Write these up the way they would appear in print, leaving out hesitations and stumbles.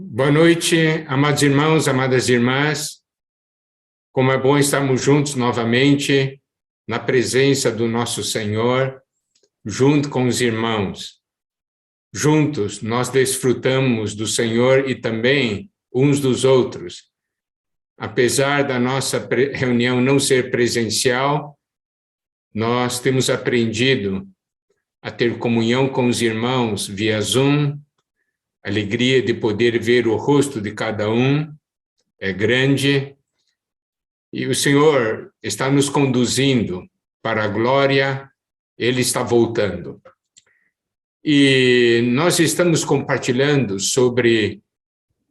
Boa noite, amados irmãos, amadas irmãs. Como é bom estarmos juntos novamente na presença do nosso Senhor, junto com os irmãos. Juntos nós desfrutamos do Senhor e também uns dos outros. Apesar da nossa reunião não ser presencial, nós temos aprendido a ter comunhão com os irmãos via Zoom. A alegria de poder ver o rosto de cada um é grande, e o Senhor está nos conduzindo para a glória, Ele está voltando. E nós estamos compartilhando sobre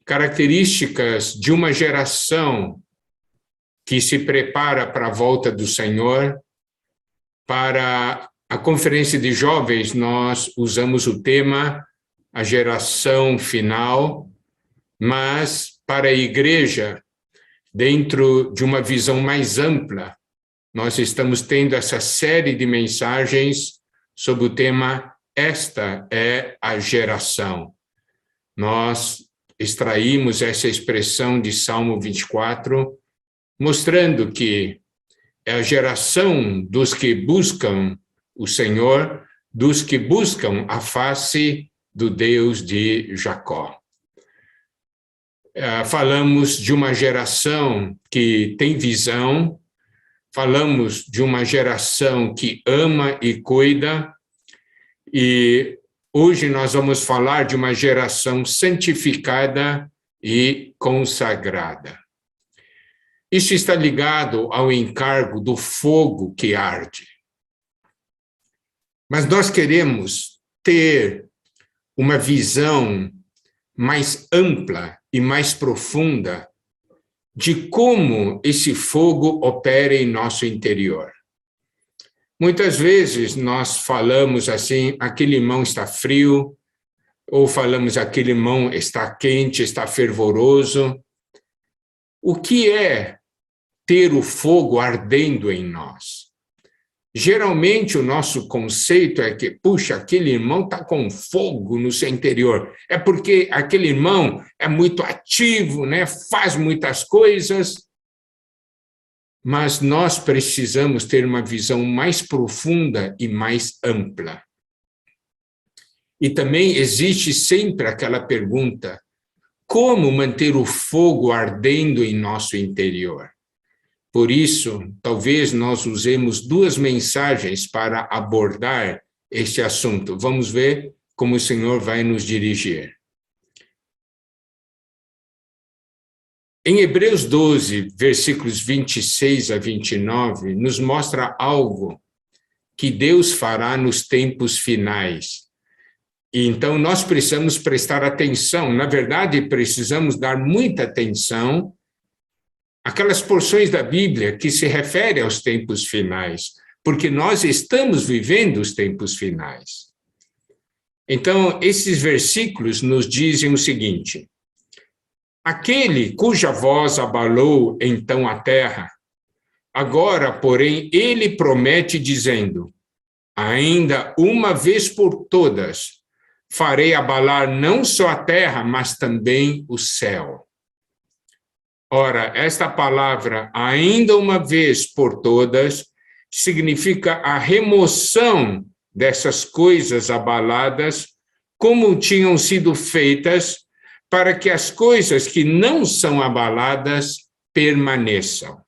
características de uma geração que se prepara para a volta do Senhor. Para a conferência de jovens, nós usamos o tema a geração final, mas para a igreja, dentro de uma visão mais ampla, nós estamos tendo essa série de mensagens sobre o tema Esta é a geração. Nós extraímos essa expressão de Salmo 24, mostrando que é a geração dos que buscam o Senhor, dos que buscam a face do Deus de Jacó. Falamos de uma geração que tem visão, falamos de uma geração que ama e cuida, e hoje nós vamos falar de uma geração santificada e consagrada. Isso está ligado ao encargo do fogo que arde. Mas nós queremos ter uma visão mais ampla e mais profunda de como esse fogo opera em nosso interior. Muitas vezes nós falamos assim, aquele irmão está frio, ou falamos aquele irmão está quente, está fervoroso. O que é ter o fogo ardendo em nós? Geralmente o nosso conceito é que, puxa, aquele irmão está com fogo no seu interior. É porque aquele irmão é muito ativo, né? Faz muitas coisas. Mas nós precisamos ter uma visão mais profunda e mais ampla. E também existe sempre aquela pergunta, como manter o fogo ardendo em nosso interior? Por isso, talvez nós usemos duas mensagens para abordar este assunto. Vamos ver como o Senhor vai nos dirigir. Em Hebreus 12, versículos 26 a 29, nos mostra algo que Deus fará nos tempos finais. E então nós precisamos prestar atenção, na verdade, precisamos dar muita atenção aquelas porções da Bíblia que se referem aos tempos finais, porque nós estamos vivendo os tempos finais. Então, esses versículos nos dizem o seguinte: aquele cuja voz abalou então a terra, agora, porém, ele promete dizendo, ainda uma vez por todas, farei abalar não só a terra, mas também o céu. Ora, esta palavra, ainda uma vez por todas, significa a remoção dessas coisas abaladas, como tinham sido feitas, para que as coisas que não são abaladas permaneçam.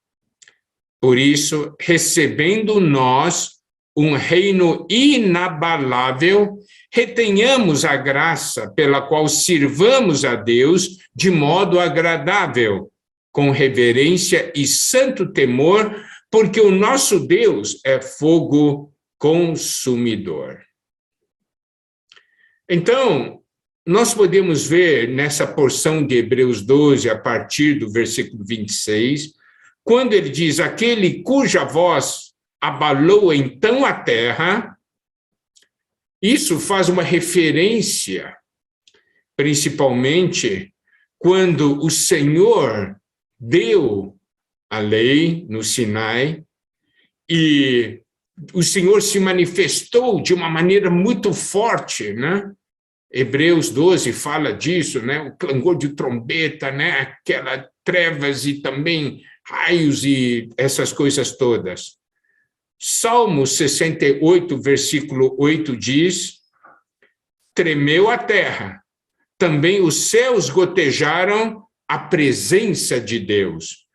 Por isso, recebendo nós um reino inabalável, retenhamos a graça pela qual sirvamos a Deus de modo agradável, com reverência e santo temor, porque o nosso Deus é fogo consumidor. Então, nós podemos ver nessa porção de Hebreus 12, a partir do versículo 26, quando ele diz, aquele cuja voz abalou então a terra, isso faz uma referência, principalmente, quando o Senhor deu a lei no Sinai e o Senhor se manifestou de uma maneira muito forte, né? Hebreus 12 fala disso, né? O clangor de trombeta, né? Aquelas trevas e também raios e essas coisas todas. Salmo 68, versículo 8 diz: tremeu a terra, também os céus gotejaram a presença de Deus.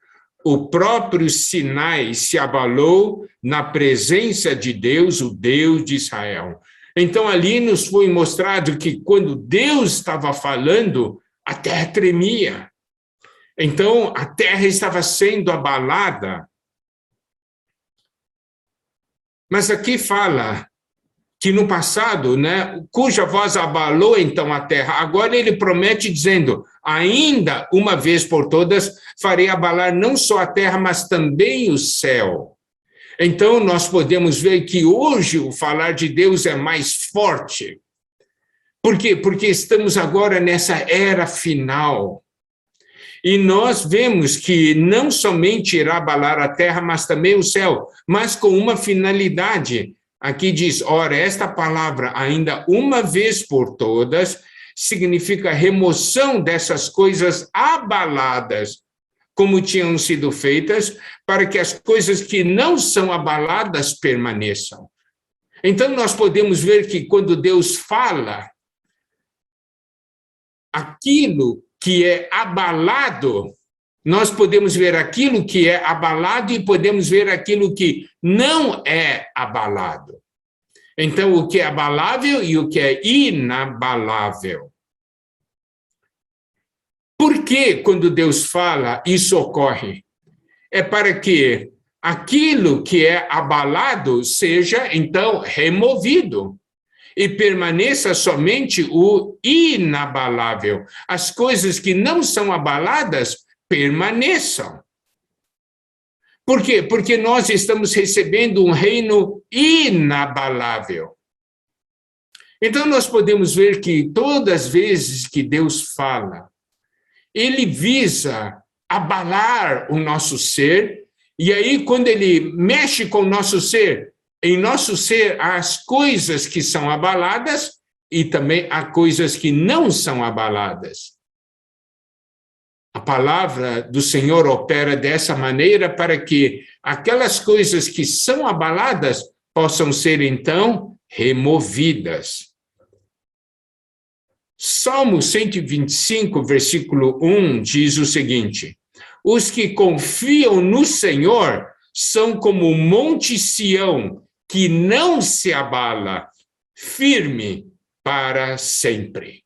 O próprio Sinai se abalou na presença de Deus, o Deus de Israel. Então, ali nos foi mostrado que quando Deus estava falando, a terra tremia. Então, a terra estava sendo abalada. Mas aqui fala que no passado, né, cuja voz abalou então a terra, agora ele promete dizendo: ainda uma vez por todas farei abalar não só a terra, mas também o céu. Então nós podemos ver que hoje o falar de Deus é mais forte. Por quê? Porque estamos agora nessa era final. E nós vemos que não somente irá abalar a terra, mas também o céu, mas com uma finalidade. Aqui diz: ora, esta palavra, ainda uma vez por todas, significa remoção dessas coisas abaladas, como tinham sido feitas, para que as coisas que não são abaladas permaneçam. Então, nós podemos ver que quando Deus fala, aquilo que é abalado, nós podemos ver aquilo que é abalado e podemos ver aquilo que não é abalado. Então, o que é abalável e o que é inabalável. Por que, quando Deus fala, isso ocorre? É para que aquilo que é abalado seja, então, removido e permaneça somente o inabalável. As coisas que não são abaladas permaneçam. Por quê? Porque nós estamos recebendo um reino inabalável. Então, nós podemos ver que todas as vezes que Deus fala, ele visa abalar o nosso ser, e aí, quando ele mexe com o nosso ser, em nosso ser há as coisas que são abaladas e também há coisas que não são abaladas. A palavra do Senhor opera dessa maneira para que aquelas coisas que são abaladas possam ser, então, removidas. Salmo 125, versículo 1, diz o seguinte: os que confiam no Senhor são como o monte Sião, que não se abala, firme para sempre.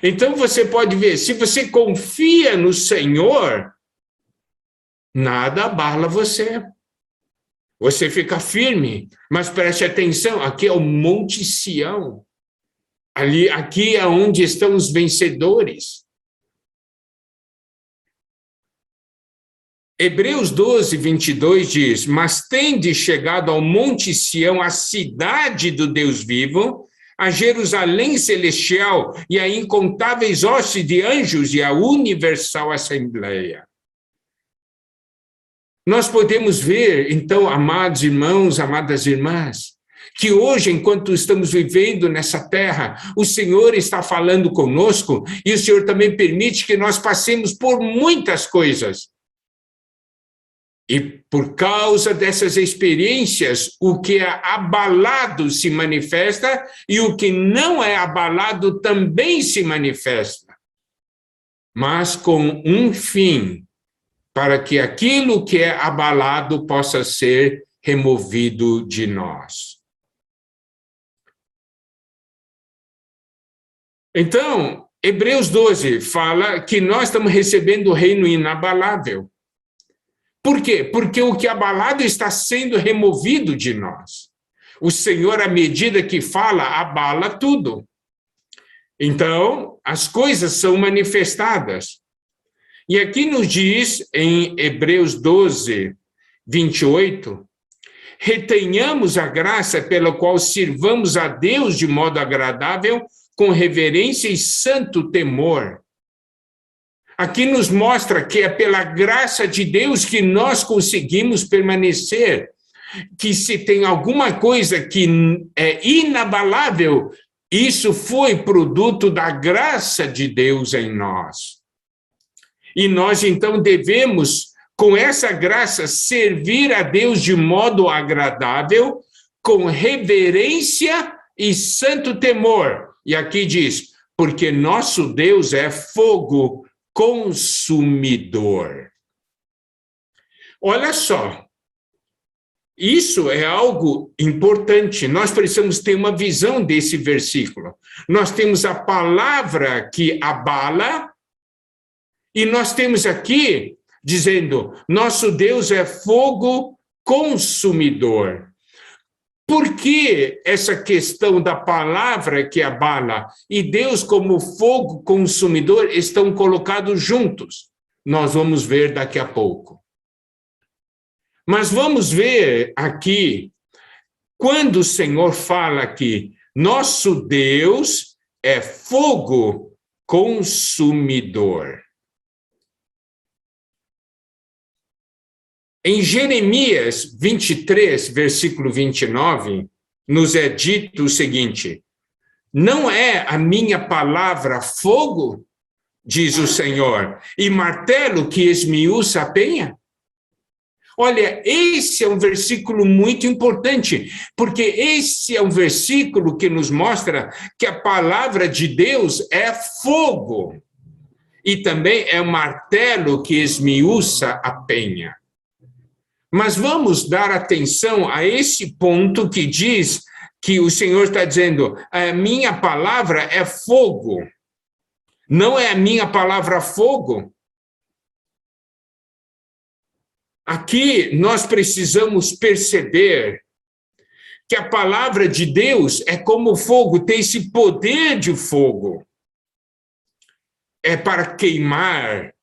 Então você pode ver, se você confia no Senhor, nada abala você. Você fica firme, mas preste atenção, aqui é o Monte Sião. Aqui é onde estão os vencedores. Hebreus 12, 22 diz: mas tende chegado ao Monte Sião, a cidade do Deus vivo, a Jerusalém celestial e a incontáveis hostes de anjos e a universal assembleia. Nós podemos ver, então, amados irmãos, amadas irmãs, que hoje, enquanto estamos vivendo nessa terra, o Senhor está falando conosco e o Senhor também permite que nós passemos por muitas coisas. E por causa dessas experiências, o que é abalado se manifesta e o que não é abalado também se manifesta. Mas com um fim, para que aquilo que é abalado possa ser removido de nós. Então, Hebreus 12 fala que nós estamos recebendo o reino inabalável. Por quê? Porque o que é abalado está sendo removido de nós. O Senhor, à medida que fala, abala tudo. Então, as coisas são manifestadas. E aqui nos diz, em Hebreus 12, 28, retenhamos a graça pela qual sirvamos a Deus de modo agradável, com reverência e santo temor. Aqui nos mostra que é pela graça de Deus que nós conseguimos permanecer, que se tem alguma coisa que é inabalável, Isso foi produto da graça de Deus em nós. E nós, então, devemos, com essa graça, servir a Deus de modo agradável, com reverência e santo temor. E aqui diz, porque nosso Deus é fogo consumidor. Olha só, isso é algo importante. Nós precisamos ter uma visão desse versículo. Nós temos a palavra que abala, e nós temos aqui dizendo, nosso Deus é fogo consumidor. Por que essa questão da palavra que abala e Deus como fogo consumidor estão colocados juntos? Nós vamos ver daqui a pouco. Mas vamos ver aqui, quando o Senhor fala que nosso Deus é fogo consumidor. Em Jeremias 23, versículo 29, nos é dito o seguinte, não é a minha palavra fogo, diz o Senhor, e martelo que esmiuça a penha? Olha, esse é um versículo muito importante, porque esse é um versículo que nos mostra que a palavra de Deus é fogo, e também é um martelo que esmiuça a penha. Mas vamos dar atenção a esse ponto que diz que o Senhor está dizendo, a minha palavra é fogo. Não é a minha palavra fogo? Aqui nós precisamos perceber que a palavra de Deus é como fogo, tem esse poder de fogo. É para queimar.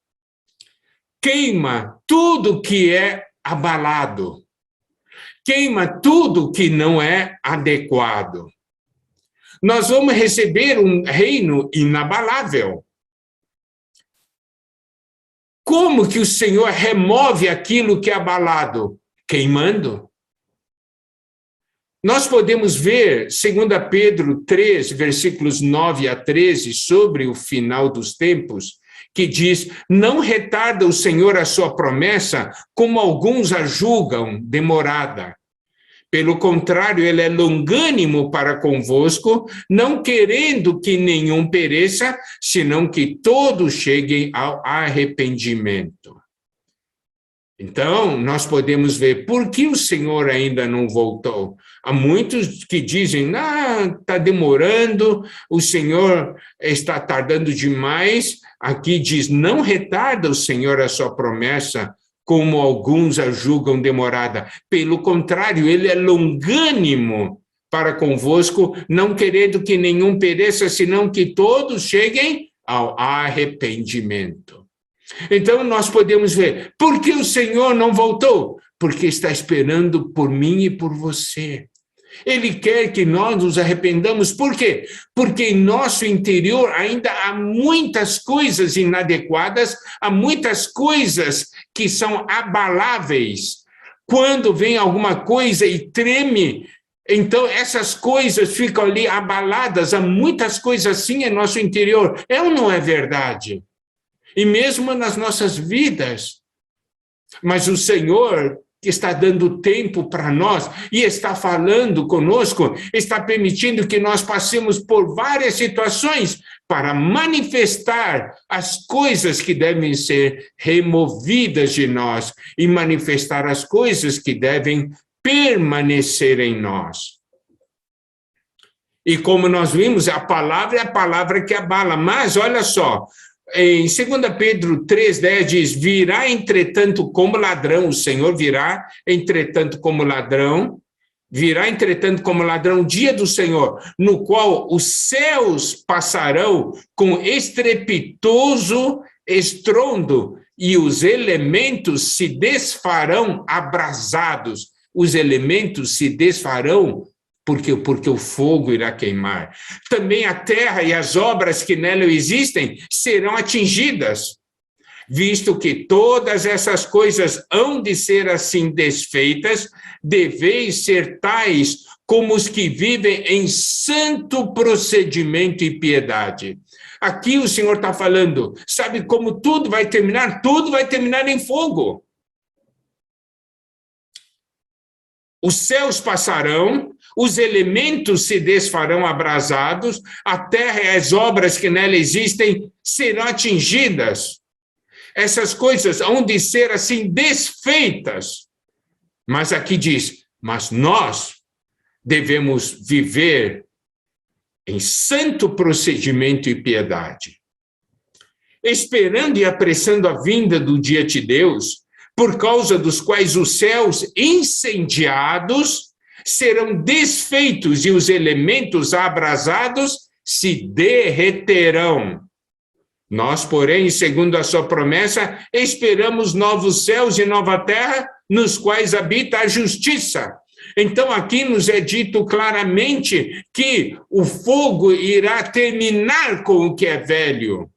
Queima tudo que é abalado. Queima tudo que não é adequado. Nós vamos receber um reino inabalável. Como que o Senhor remove aquilo que é abalado? Queimando. Nós podemos ver, 2 Pedro 3, versículos 9 a 13, sobre o final dos tempos, que diz, não retarda o Senhor a sua promessa, como alguns a julgam demorada. Pelo contrário, ele é longânimo para convosco, não querendo que nenhum pereça, senão que todos cheguem ao arrependimento. Então, nós podemos ver por que o Senhor ainda não voltou. Há muitos que dizem, está demorando, o Senhor está tardando demais. Aqui diz, não retarda o Senhor a sua promessa, como alguns a julgam demorada. Pelo contrário, ele é longânimo para convosco, não querendo que nenhum pereça, senão que todos cheguem ao arrependimento. Então, nós podemos ver, por que o Senhor não voltou? Porque está esperando por mim e por você. Ele quer que nós nos arrependamos. Por quê? Porque em nosso interior ainda há muitas coisas inadequadas, há muitas coisas que são abaláveis. Quando vem alguma coisa e treme, então essas coisas ficam ali abaladas. Há muitas coisas assim em nosso interior. É ou não é verdade? E mesmo nas nossas vidas. Mas o Senhor, que está dando tempo para nós e está falando conosco, está permitindo que nós passemos por várias situações para manifestar as coisas que devem ser removidas de nós e manifestar as coisas que devem permanecer em nós. E como nós vimos, a palavra é a palavra que abala, mas olha só, em 2 Pedro 3,10 diz, virá entretanto como ladrão, o Senhor virá entretanto como ladrão o dia do Senhor, no qual os céus passarão com estrepitoso estrondo e os elementos se desfarão abrasados. Os elementos se desfarão porque o fogo irá queimar. Também a terra e as obras que nela existem serão atingidas. visto que todas essas coisas hão de ser assim desfeitas, deveis ser tais como os que vivem em santo procedimento e piedade. Aqui o Senhor está falando, sabe como tudo vai terminar? Tudo vai terminar em fogo. Os céus passarão, os elementos se desfarão abrasados, a terra e as obras que nela existem serão atingidas. Essas coisas hão de ser assim desfeitas. Mas aqui diz, mas nós devemos viver em santo procedimento e piedade, esperando e apressando a vinda do dia de Deus, por causa dos quais os céus incendiados serão desfeitos e os elementos abrasados se derreterão. Nós, porém, segundo a sua promessa, esperamos novos céus e nova terra, nos quais habita a justiça. Então, aqui nos é dito claramente que o fogo irá terminar com o que é velho.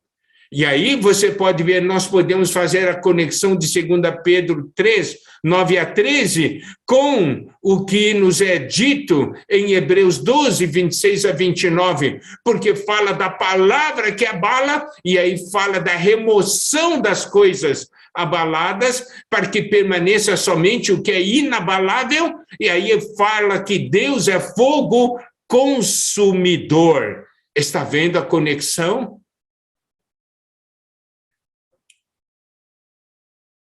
E aí você pode ver, nós podemos fazer a conexão de 2 Pedro 3, 9 a 13, com o que nos é dito em Hebreus 12, 26 a 29, porque fala da palavra que abala, e aí fala da remoção das coisas abaladas, para que permaneça somente o que é inabalável, e aí fala que Deus é fogo consumidor. Está vendo a conexão?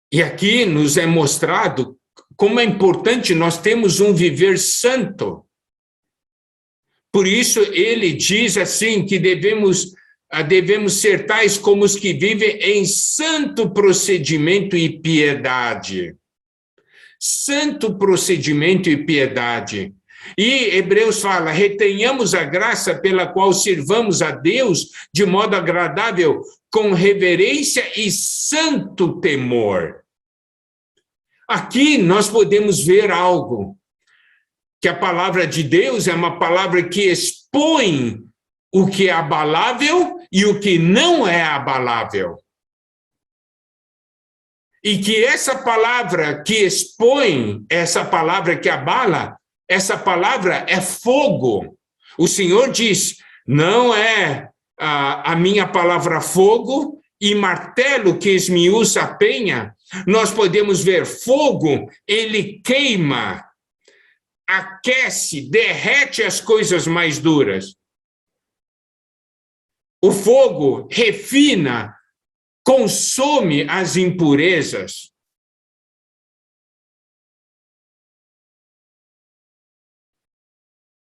E aqui nos é mostrado como é importante nós termos um viver santo. Por isso ele diz assim que devemos ser tais como os que vivem em santo procedimento e piedade. Santo procedimento e piedade. E Hebreus fala, retenhamos a graça pela qual sirvamos a Deus de modo agradável, com reverência e santo temor. Aqui nós podemos ver algo, que a palavra de Deus é uma palavra que expõe o que é abalável e o que não é abalável. E que essa palavra que expõe, essa palavra que abala, essa palavra é fogo. O Senhor diz, não é a minha palavra fogo e martelo que esmiuça a penha. Nós podemos ver fogo, ele queima, aquece, derrete as coisas mais duras. O fogo refina, consome as impurezas.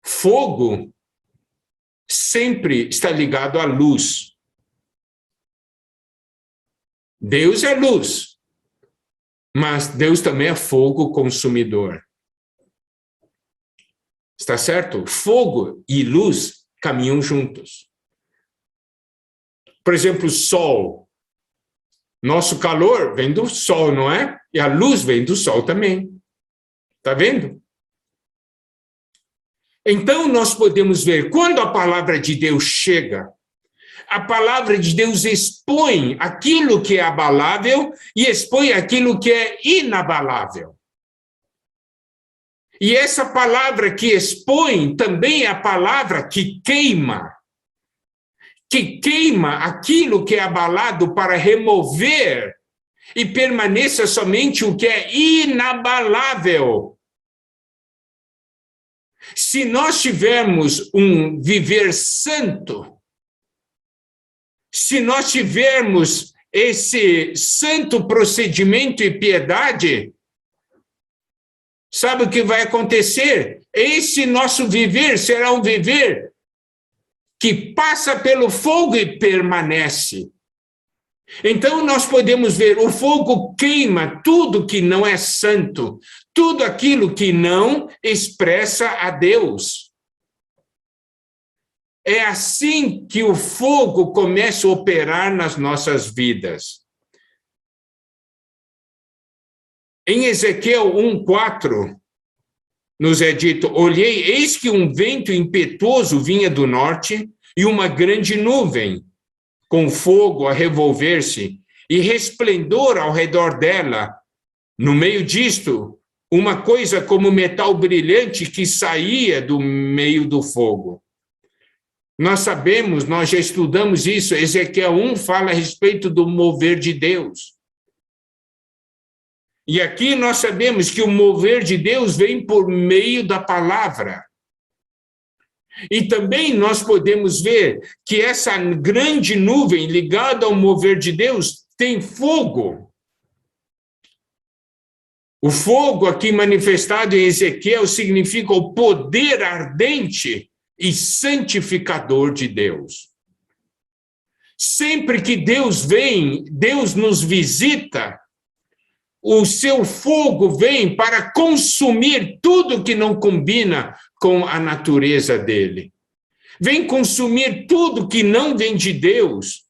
Fogo sempre está ligado à luz. Deus é luz, mas Deus também é fogo consumidor. Está certo? Fogo e luz caminham juntos. Por exemplo, sol. Nosso calor vem do sol, não é? E a luz vem do sol também. Está vendo? Então, nós podemos ver, quando a palavra de Deus chega, a palavra de Deus expõe aquilo que é abalável e expõe aquilo que é inabalável. E essa palavra que expõe também é a palavra que queima aquilo que é abalado para remover e permaneça somente o que é inabalável. Se nós tivermos um viver santo, se nós tivermos esse santo procedimento e piedade, sabe o que vai acontecer? Esse nosso viver será um viver que passa pelo fogo e permanece. Então, nós podemos ver, o fogo queima tudo que não é santo, tudo aquilo que não expressa a Deus. É assim que o fogo começa a operar nas nossas vidas. Em Ezequiel 1:4, nos é dito, olhei, eis que um vento impetuoso vinha do norte e uma grande nuvem, com fogo a revolver-se, e resplendor ao redor dela. No meio disto, uma coisa como metal brilhante que saía do meio do fogo. Nós sabemos, nós já estudamos isso, Ezequiel 1 fala a respeito do mover de Deus. E aqui nós sabemos que o mover de Deus vem por meio da palavra. E também nós podemos ver que essa grande nuvem ligada ao mover de Deus tem fogo. O fogo aqui manifestado em Ezequiel significa o poder ardente e santificador de Deus. Sempre que Deus vem, Deus nos visita, o seu fogo vem para consumir tudo que não combina com a natureza dele. Vem consumir tudo que não vem de Deus.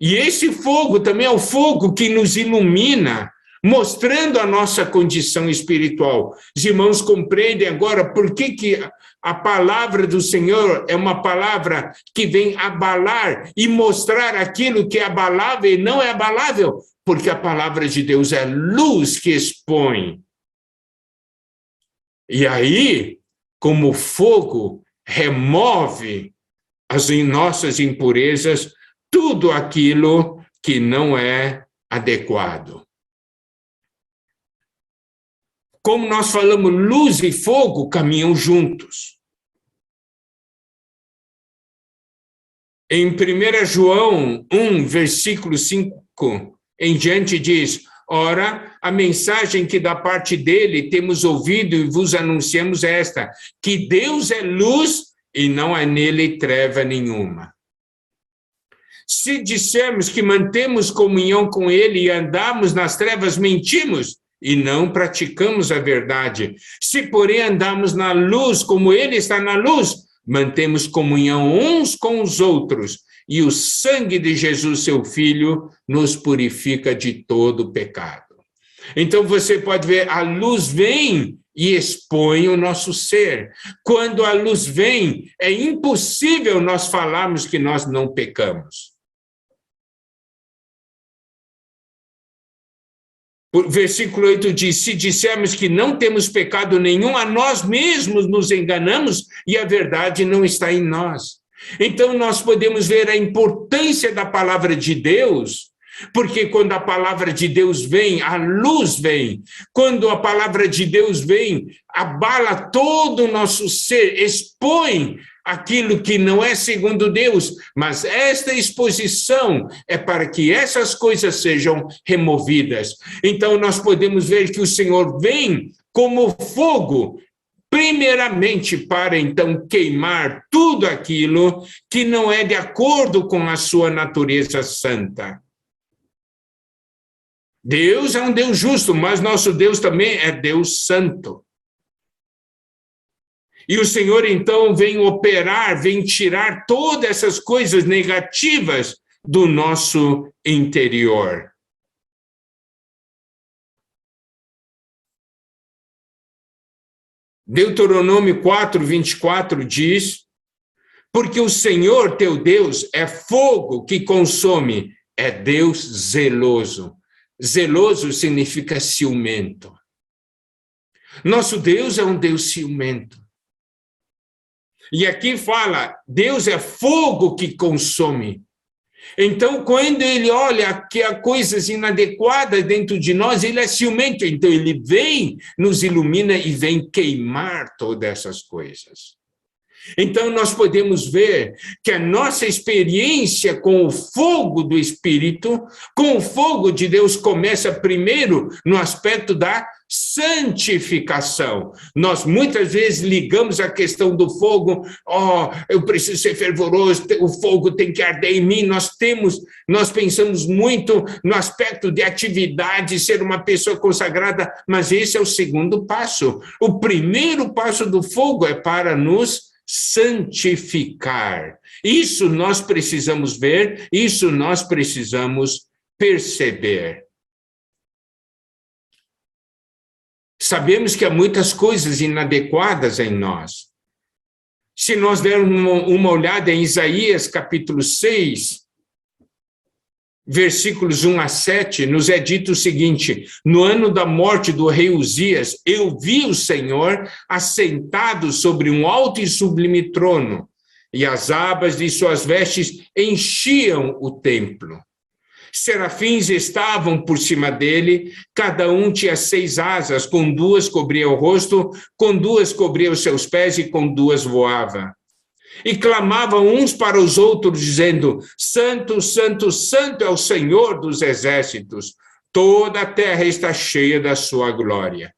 E esse fogo também é o fogo que nos ilumina, mostrando a nossa condição espiritual. Os irmãos compreendem agora por que a palavra do Senhor é uma palavra que vem abalar e mostrar aquilo que é abalável e não é abalável, porque a palavra de Deus é luz que expõe. E aí, como fogo, remove as nossas impurezas, tudo aquilo que não é adequado. Como nós falamos, luz e fogo caminham juntos. Em 1 João 1, versículo 5 em diante diz: ora, a mensagem que da parte dele temos ouvido e vos anunciamos é esta, que Deus é luz e não há nele treva nenhuma. Se dissermos que mantemos comunhão com ele e andamos nas trevas, mentimos e não praticamos a verdade. Se, porém, andamos na luz, como ele está na luz, mantemos comunhão uns com os outros, e o sangue de Jesus, seu Filho, nos purifica de todo pecado. Então, você pode ver, a luz vem e expõe o nosso ser. Quando a luz vem, é impossível nós falarmos que nós não pecamos. O versículo 8 diz: se dissermos que não temos pecado nenhum, a nós mesmos nos enganamos e a verdade não está em nós. Então, nós podemos ver a importância da palavra de Deus, porque quando a palavra de Deus vem, a luz vem. Quando a palavra de Deus vem, abala todo o nosso ser, expõe aquilo que não é segundo Deus, mas esta exposição é para que essas coisas sejam removidas. Então, nós podemos ver que o Senhor vem como fogo, primeiramente para, então, queimar tudo aquilo que não é de acordo com a sua natureza santa. Deus é um Deus justo, mas nosso Deus também é Deus santo. E o Senhor, então, vem operar, vem tirar todas essas coisas negativas do nosso interior. Deuteronômio 4, 24 diz: porque o Senhor teu Deus é fogo que consome, é Deus zeloso. Zeloso significa ciumento. Nosso Deus é um Deus ciumento. E aqui fala, Deus é fogo que consome. Então, quando ele olha que há coisas inadequadas dentro de nós, ele é ciumento. Então, ele vem, nos ilumina e vem queimar todas essas coisas. Então, nós podemos ver que a nossa experiência com o fogo do Espírito, com o fogo de Deus, começa primeiro no aspecto da santificação. Nós muitas vezes ligamos a questão do fogo, eu preciso ser fervoroso, o fogo tem que arder em mim. Nós pensamos muito no aspecto de atividade, ser uma pessoa consagrada, mas esse é o segundo passo. O primeiro passo do fogo é para nos santificar. Isso nós precisamos ver, isso nós precisamos perceber. Sabemos que há muitas coisas inadequadas em nós. Se nós dermos uma olhada em Isaías capítulo 6, versículos 1 a 7, nos é dito o seguinte: no ano da morte do rei Uzias, eu vi o Senhor assentado sobre um alto e sublime trono, e as abas de suas vestes enchiam o templo. Serafins estavam por cima dele, cada um tinha 6 asas, com 2 cobria o rosto, com 2 cobria os seus pés e com 2 voava. E clamavam uns para os outros, dizendo: Santo, Santo, Santo é o Senhor dos exércitos, toda a terra está cheia da sua glória.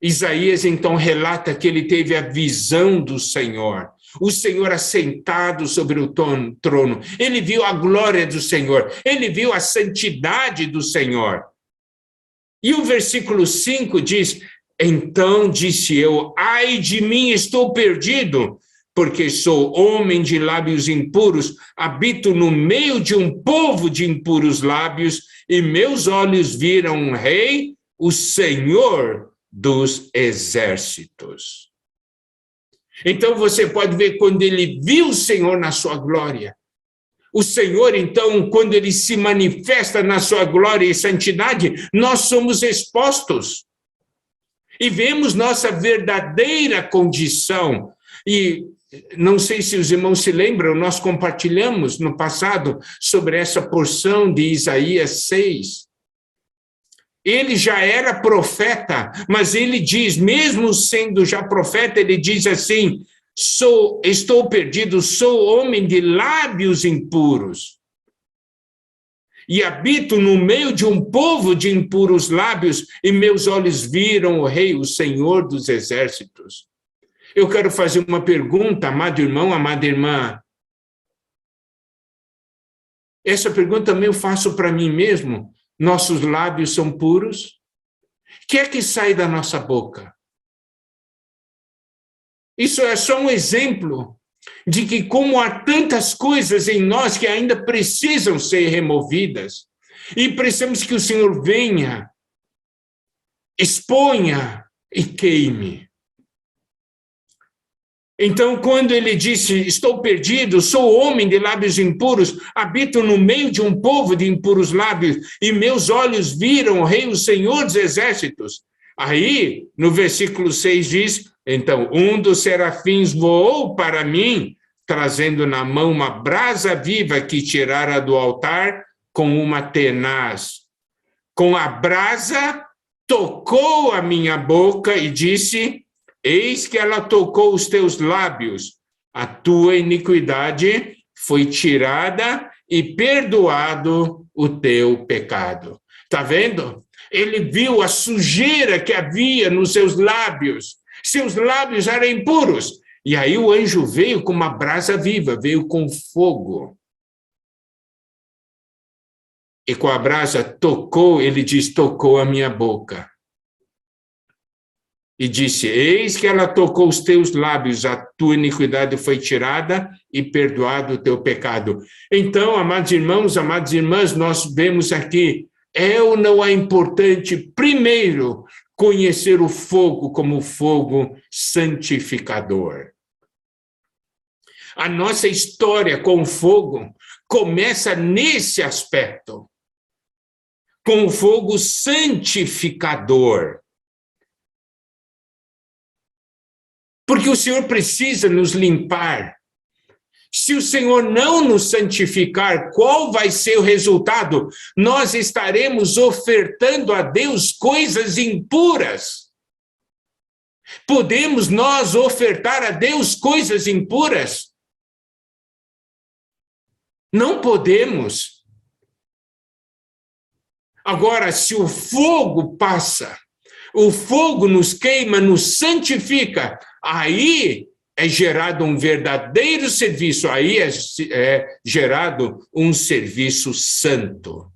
Isaías então relata que ele teve a visão do Senhor, o Senhor assentado sobre o trono. Ele viu a glória do Senhor, ele viu a santidade do Senhor. E o versículo 5 diz: então disse eu, ai de mim, estou perdido, porque sou homem de lábios impuros, habito no meio de um povo de impuros lábios, e meus olhos viram um rei, o Senhor dos exércitos. Então você pode ver, quando ele viu o Senhor na sua glória, o Senhor, então, quando ele se manifesta na sua glória e santidade, nós somos expostos e vemos nossa verdadeira condição. E não sei se os irmãos se lembram, nós compartilhamos no passado sobre essa porção de Isaías 6. Ele já era profeta, mas ele diz, mesmo sendo já profeta, ele diz assim: estou perdido, sou homem de lábios impuros, e habito no meio de um povo de impuros lábios, e meus olhos viram o Rei, o Senhor dos exércitos. Eu quero fazer uma pergunta, amado irmão, amada irmã. Essa pergunta também eu faço para mim mesmo. Nossos lábios são puros? O que é que sai da nossa boca? Isso é só um exemplo de que, como há tantas coisas em nós que ainda precisam ser removidas, e precisamos que o Senhor venha, exponha e queime. Então, quando ele disse, estou perdido, sou homem de lábios impuros, habito no meio de um povo de impuros lábios, e meus olhos viram o Rei, o Senhor dos exércitos. Aí, no versículo 6 diz, então, um dos serafins voou para mim, trazendo na mão uma brasa viva que tirara do altar com uma tenaz. Com a brasa, tocou a minha boca e disse: eis que ela tocou os teus lábios, a tua iniquidade foi tirada e perdoado o teu pecado. Está vendo? Ele viu a sujeira que havia nos seus lábios eram impuros. E aí o anjo veio com uma brasa viva, veio com fogo. E com a brasa tocou, ele diz, tocou a minha boca. E disse, eis que ela tocou os teus lábios, a tua iniquidade foi tirada e perdoado o teu pecado. Então, amados irmãos, amadas irmãs, nós vemos aqui, é ou não é importante, primeiro, conhecer o fogo como fogo santificador. A nossa história com o fogo começa nesse aspecto, com o fogo santificador. Porque o Senhor precisa nos limpar. Se o Senhor não nos santificar, qual vai ser o resultado? Nós estaremos ofertando a Deus coisas impuras. Podemos nós ofertar a Deus coisas impuras? Não podemos. Agora, se o fogo passa, o fogo nos queima, nos santifica, aí é gerado um verdadeiro serviço, aí é gerado um serviço santo.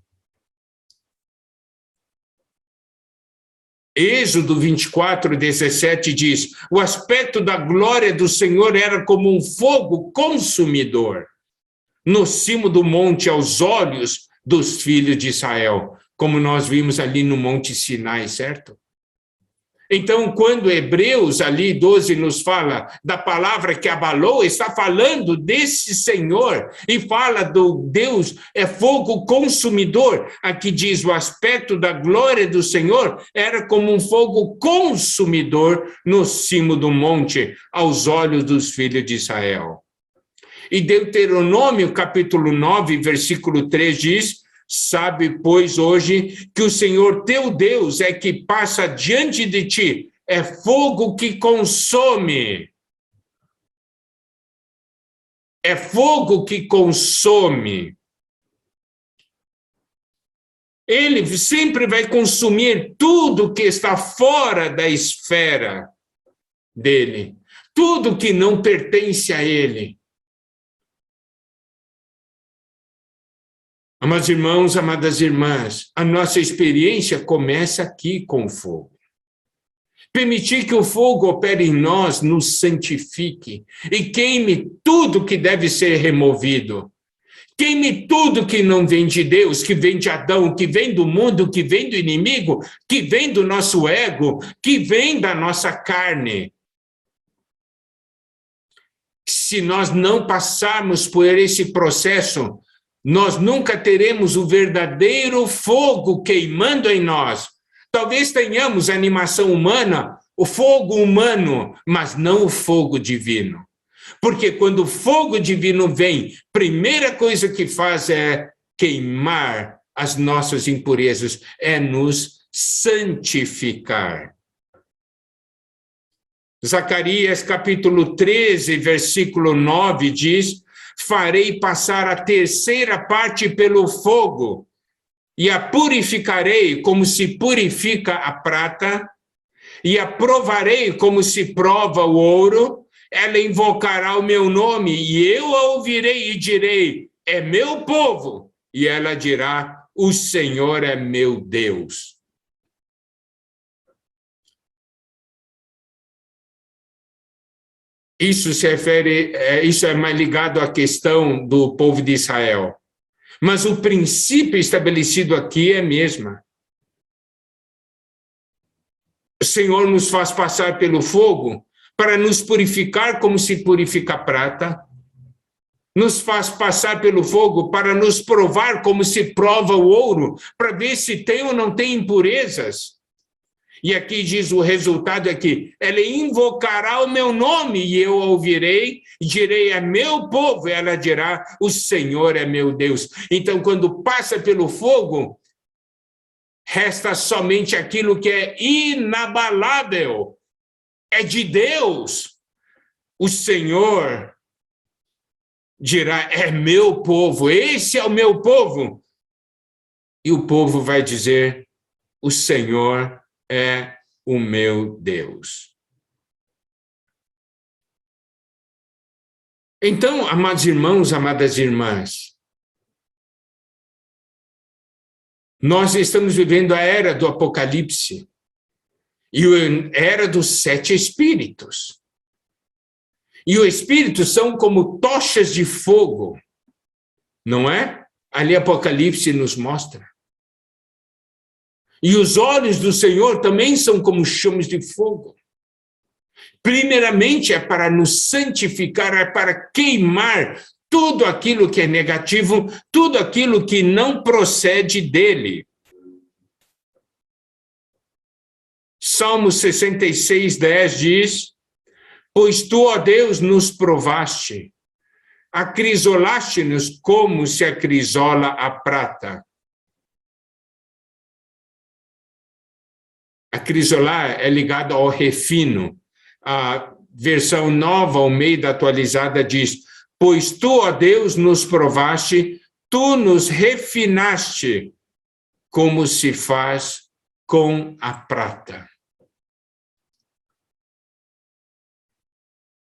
Êxodo 24, 17 diz, o aspecto da glória do Senhor era como um fogo consumidor, no cimo do monte aos olhos dos filhos de Israel, como nós vimos ali no Monte Sinai, certo? Então, quando Hebreus ali 12 nos fala da palavra que abalou, está falando desse Senhor e fala do Deus é fogo consumidor. Aqui diz o aspecto da glória do Senhor era como um fogo consumidor no cimo do monte, aos olhos dos filhos de Israel. E Deuteronômio capítulo 9, versículo 3 diz: sabe, pois, hoje que o Senhor teu Deus é que passa diante de ti, é fogo que consome. É fogo que consome. Ele sempre vai consumir tudo que está fora da esfera dele, tudo que não pertence a ele. Amados irmãos, amadas irmãs, a nossa experiência começa aqui com o fogo. Permitir que o fogo opere em nós, nos santifique e queime tudo que deve ser removido. Queime tudo que não vem de Deus, que vem de Adão, que vem do mundo, que vem do inimigo, que vem do nosso ego, que vem da nossa carne. Se nós não passarmos por esse processo, nós nunca teremos o verdadeiro fogo queimando em nós. Talvez tenhamos a animação humana, o fogo humano, mas não o fogo divino. Porque quando o fogo divino vem, primeira coisa que faz é queimar as nossas impurezas, é nos santificar. Zacarias capítulo 13, versículo 9 diz: farei passar a terceira parte pelo fogo, e a purificarei como se purifica a prata, e a provarei como se prova o ouro. Ela invocará o meu nome, e eu a ouvirei e direi: é meu povo. E ela dirá: o Senhor é meu Deus. Isso é mais ligado à questão do povo de Israel. Mas o princípio estabelecido aqui é a mesma. O Senhor nos faz passar pelo fogo para nos purificar como se purifica a prata. Nos faz passar pelo fogo para nos provar como se prova o ouro, para ver se tem ou não tem impurezas. E aqui diz o resultado é que ela invocará o meu nome e eu a ouvirei, e direi: é meu povo, e ela dirá: o Senhor é meu Deus. Então, quando passa pelo fogo, resta somente aquilo que é inabalável, é de Deus. O Senhor dirá: é meu povo, esse é o meu povo. E o povo vai dizer: o Senhor é o meu Deus. Então, amados irmãos, amadas irmãs, nós estamos vivendo a era do Apocalipse e a era dos 7 espíritos. E os espíritos são como tochas de fogo, não é? Ali Apocalipse nos mostra. E os olhos do Senhor também são como chamas de fogo. Primeiramente é para nos santificar, é para queimar tudo aquilo que é negativo, tudo aquilo que não procede dele. Salmo 66, 10 diz: pois tu, ó Deus, nos provaste, acrisolaste-nos como se acrisola a prata. Acrisolar é ligado ao refino. A versão nova, Almeida atualizada, diz: pois tu, ó Deus, nos provaste, tu nos refinaste, como se faz com a prata.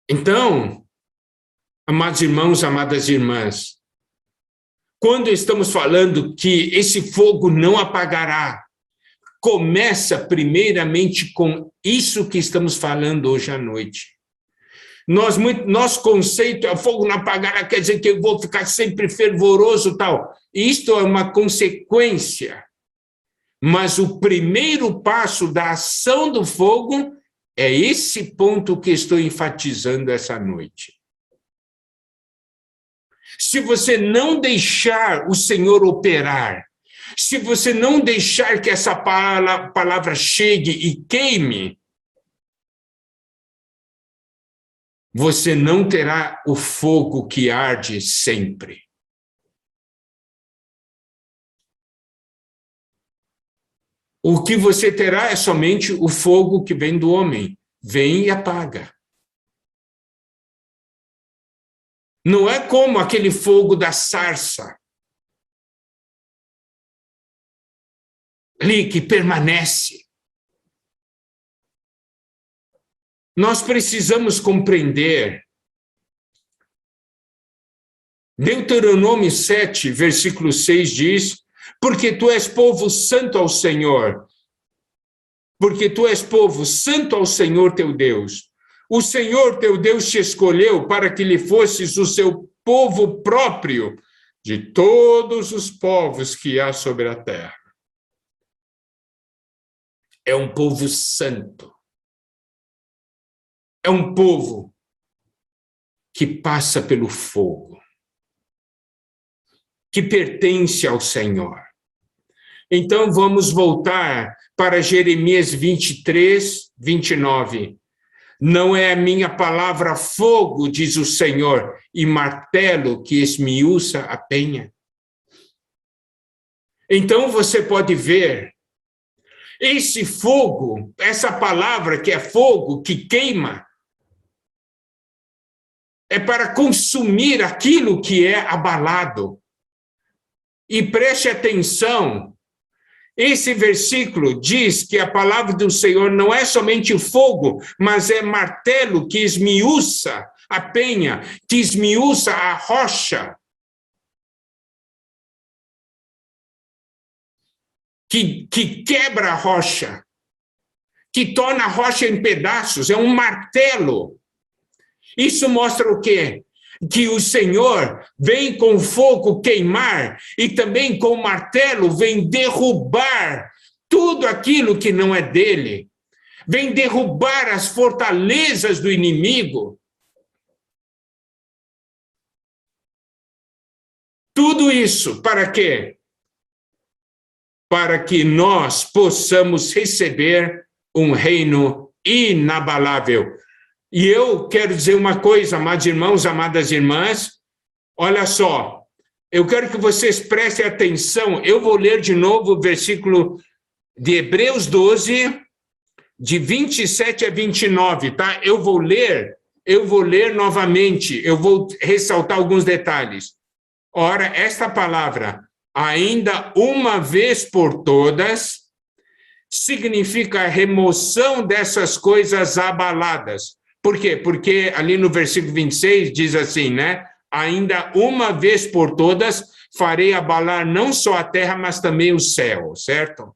Então, amados irmãos, amadas irmãs, quando estamos falando que esse fogo não apagará, começa primeiramente com isso que estamos falando hoje à noite. Nosso conceito é: fogo não apagará, quer dizer que eu vou ficar sempre fervoroso e tal. Isto é uma consequência. Mas o primeiro passo da ação do fogo é esse ponto que estou enfatizando essa noite. Se você não deixar o Senhor operar, se você não deixar que essa palavra chegue e queime, você não terá o fogo que arde sempre. O que você terá é somente o fogo que vem do homem. Vem e apaga. Não é como aquele fogo da sarça, ali que permanece. Nós precisamos compreender. Deuteronômio 7, versículo 6 diz: porque tu és povo santo ao Senhor, porque tu és povo santo ao Senhor teu Deus. O Senhor teu Deus te escolheu para que lhe fosses o seu povo próprio de todos os povos que há sobre a terra. É um povo santo. É um povo que passa pelo fogo, que pertence ao Senhor. Então vamos voltar para Jeremias 23, 29. Não é a minha palavra fogo, diz o Senhor, e martelo que esmiuça a penha. Então você pode ver, esse fogo, essa palavra que é fogo, que queima, é para consumir aquilo que é abalado. E preste atenção, esse versículo diz que a palavra do Senhor não é somente fogo, mas é martelo que esmiuça a penha, que esmiuça a rocha, que quebra a rocha, que torna a rocha em pedaços, é um martelo. Isso mostra o quê? Que o Senhor vem com fogo queimar e também com o martelo vem derrubar tudo aquilo que não é dele. Vem derrubar as fortalezas do inimigo. Tudo isso para quê? Para que nós possamos receber um reino inabalável. E eu quero dizer uma coisa, amados irmãos, amadas irmãs, olha só, eu quero que vocês prestem atenção, eu vou ler de novo o versículo de Hebreus 12, de 27 a 29, tá? Eu vou ler novamente, eu vou ressaltar alguns detalhes. Ora, esta palavra, ainda uma vez por todas, significa a remoção dessas coisas abaladas. Por quê? Porque ali no versículo 26 diz assim, né? Ainda uma vez por todas farei abalar não só a terra, mas também o céu, certo?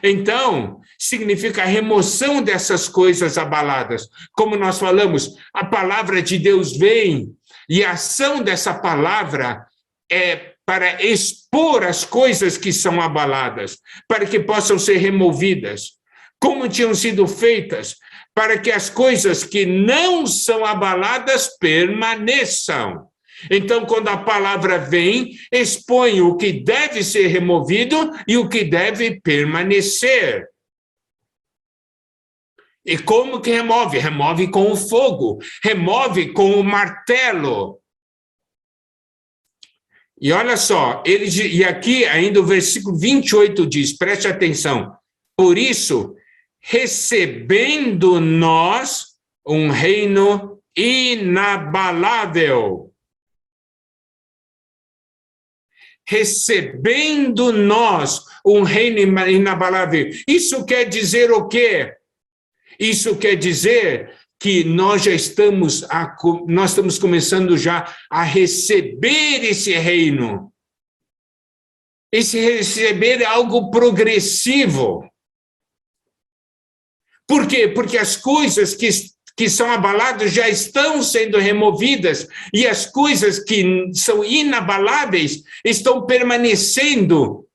Então, significa a remoção dessas coisas abaladas. Como nós falamos, a palavra de Deus vem e a ação dessa palavra é para expor as coisas que são abaladas, para que possam ser removidas. Como tinham sido feitas? Para que as coisas que não são abaladas permaneçam. Então, quando a palavra vem, expõe o que deve ser removido e o que deve permanecer. E como que remove? Remove com o fogo, remove com o martelo. E olha só, e aqui ainda o versículo 28 diz, preste atenção, por isso, recebendo nós um reino inabalável. Recebendo nós um reino inabalável. Isso quer dizer o quê? Isso quer dizer que nós estamos começando já a receber esse reino. Esse receber é algo progressivo. Por quê? Porque as coisas que são abaladas já estão sendo removidas e as coisas que são inabaláveis estão permanecendo.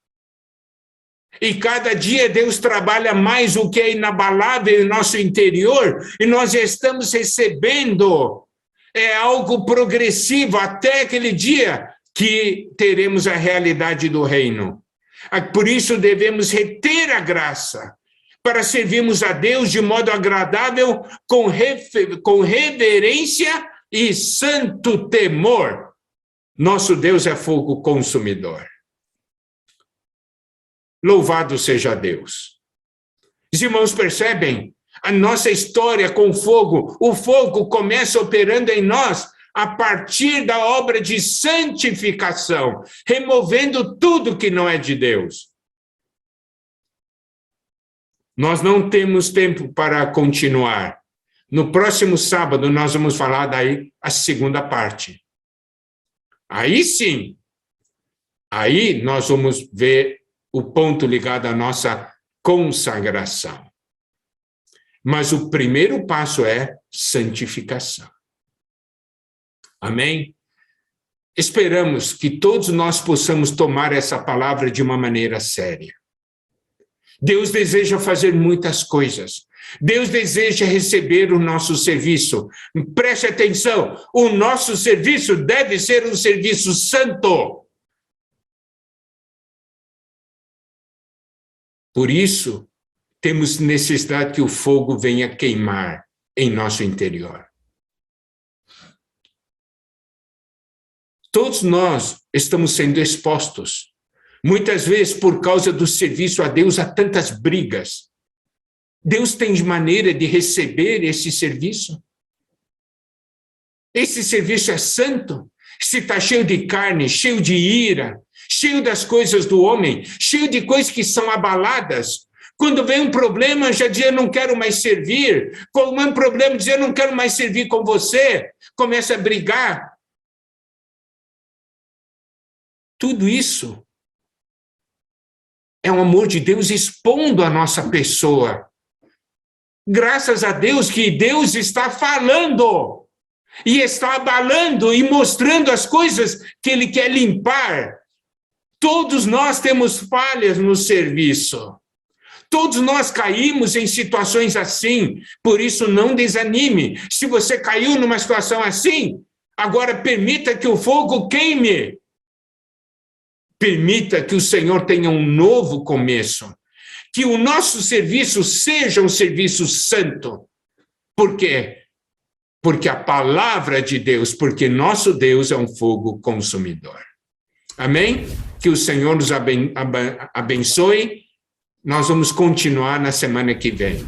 E cada dia Deus trabalha mais o que é inabalável em nosso interior, e nós já estamos recebendo algo progressivo até aquele dia que teremos a realidade do reino. Por isso devemos reter a graça, para servirmos a Deus de modo agradável, com reverência e santo temor. Nosso Deus é fogo consumidor. Louvado seja Deus. Os irmãos percebem a nossa história com fogo? O fogo começa operando em nós a partir da obra de santificação, removendo tudo que não é de Deus. Nós não temos tempo para continuar. No próximo sábado, nós vamos falar daí a segunda parte. Aí sim, aí nós vamos ver o ponto ligado à nossa consagração. Mas o primeiro passo é santificação. Amém? Esperamos que todos nós possamos tomar essa palavra de uma maneira séria. Deus deseja fazer muitas coisas. Deus deseja receber o nosso serviço. Preste atenção, o nosso serviço deve ser um serviço santo. Por isso, temos necessidade que o fogo venha queimar em nosso interior. Todos nós estamos sendo expostos, muitas vezes por causa do serviço a Deus, a tantas brigas. Deus tem maneira de receber esse serviço? Esse serviço é santo? Se está cheio de carne, cheio de ira, cheio das coisas do homem, cheio de coisas que são abaladas. Quando vem um problema, já diz, eu não quero mais servir. Quando vem um problema, diz, eu não quero mais servir com você. Começa a brigar. Tudo isso é o amor de Deus expondo a nossa pessoa. Graças a Deus que Deus está falando e está abalando e mostrando as coisas que Ele quer limpar. Todos nós temos falhas no serviço. Todos nós caímos em situações assim, por isso não desanime. Se você caiu numa situação assim, agora permita que o fogo queime. Permita que o Senhor tenha um novo começo. Que o nosso serviço seja um serviço santo. Por quê? Porque a palavra de Deus, porque nosso Deus é um fogo consumidor. Amém? Que o Senhor nos abençoe. Nós vamos continuar na semana que vem.